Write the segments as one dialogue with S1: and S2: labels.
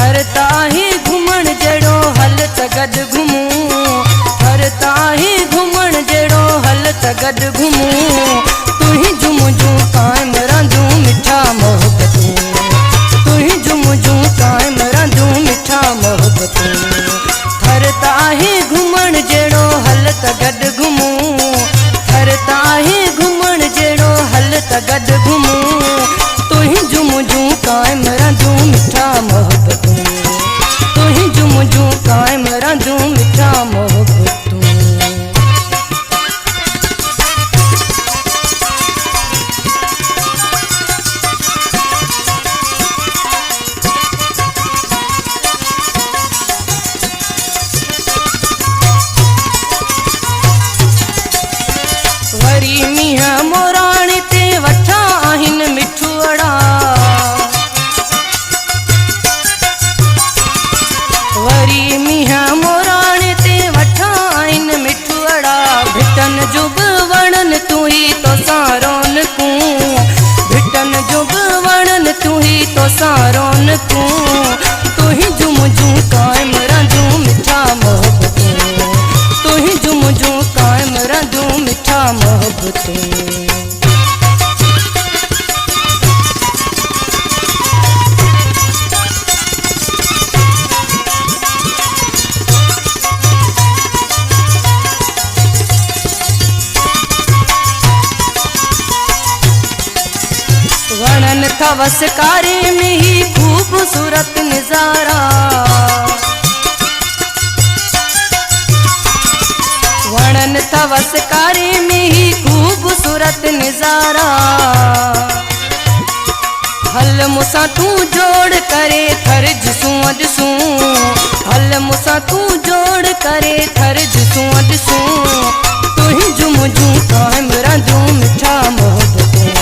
S1: हर ताही घुमण जड़ो हल तगद घुमूं हर ताही घुमण जड़ो हल तगद घुमूं तू ही जुम जू कायम रांधू मिठा मोहब्बतूं तू ही जुम जू कायम रांधू मिठा मोहब्बतूं हर ताही घुमण जड़ो हल तगद घुमूं हर ताही घुमण जड़ो हल तगद घुमूं तू ही जुम जू कायम रांधू मिठा मोहब्बतूं तू ही जुम जू कायम रांधू मिठा मोहब्बतूं वरी मींहं मोराणी ते वठा आहिनि मिठुअड़ा वरी मींहं मोराणी ते वठा आहिनि मिठुअड़ा भिटन जो बि वणन तू ही तोसां रौनकूं भिटन जो बि वणन तू ही तोसां रौनकूं तू ही जुम जू कायम रांधू मिठा मोहब्बतूं तू ही जुम जू कायम रांधू मिठा मोहब्बतूं वणन थवस कारे में ही खूबसूरत नजारा वणन थवस कारे में ही खूबसूरत नजारा हल मुसा तू जोड़ करे थर जिसूं अॾसूं हल मुसा तू जोड़ करे थर जिसूं अॾसूं तू ही जुम जू कायम रांधू मिठा मोहब्बतूं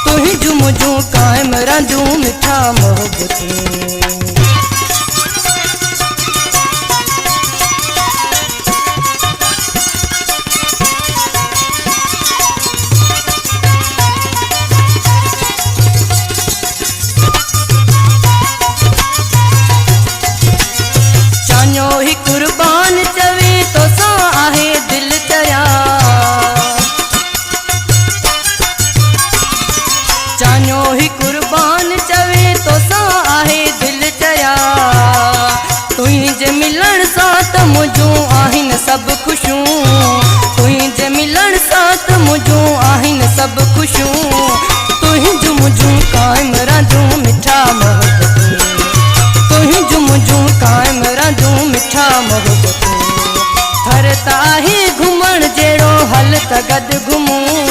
S1: तू ही जुम जू कायम रांधू मिठा मोहब्बतूं चान्यो ही कुर्बान चवे तोसां आहे दिल चरिया चान्यो ही कुर्बान चवे तोसां आहे दिल चरिया तुंहिंजे मिलण सां त मुंहिंजूं आहिनि सभु ख़ुशियूं तुंहिंजे मिलण सां त मुंहिंजूं आहिनि सभु ख़ुशियूं तू ही जुम जू कायम रांधू मिठा मोहब्बतूं तू ही जुम जू कायम रांधू मिठा मोहब्बतूं हर ताही घुमण जहिड़ो हल तगद घुमूं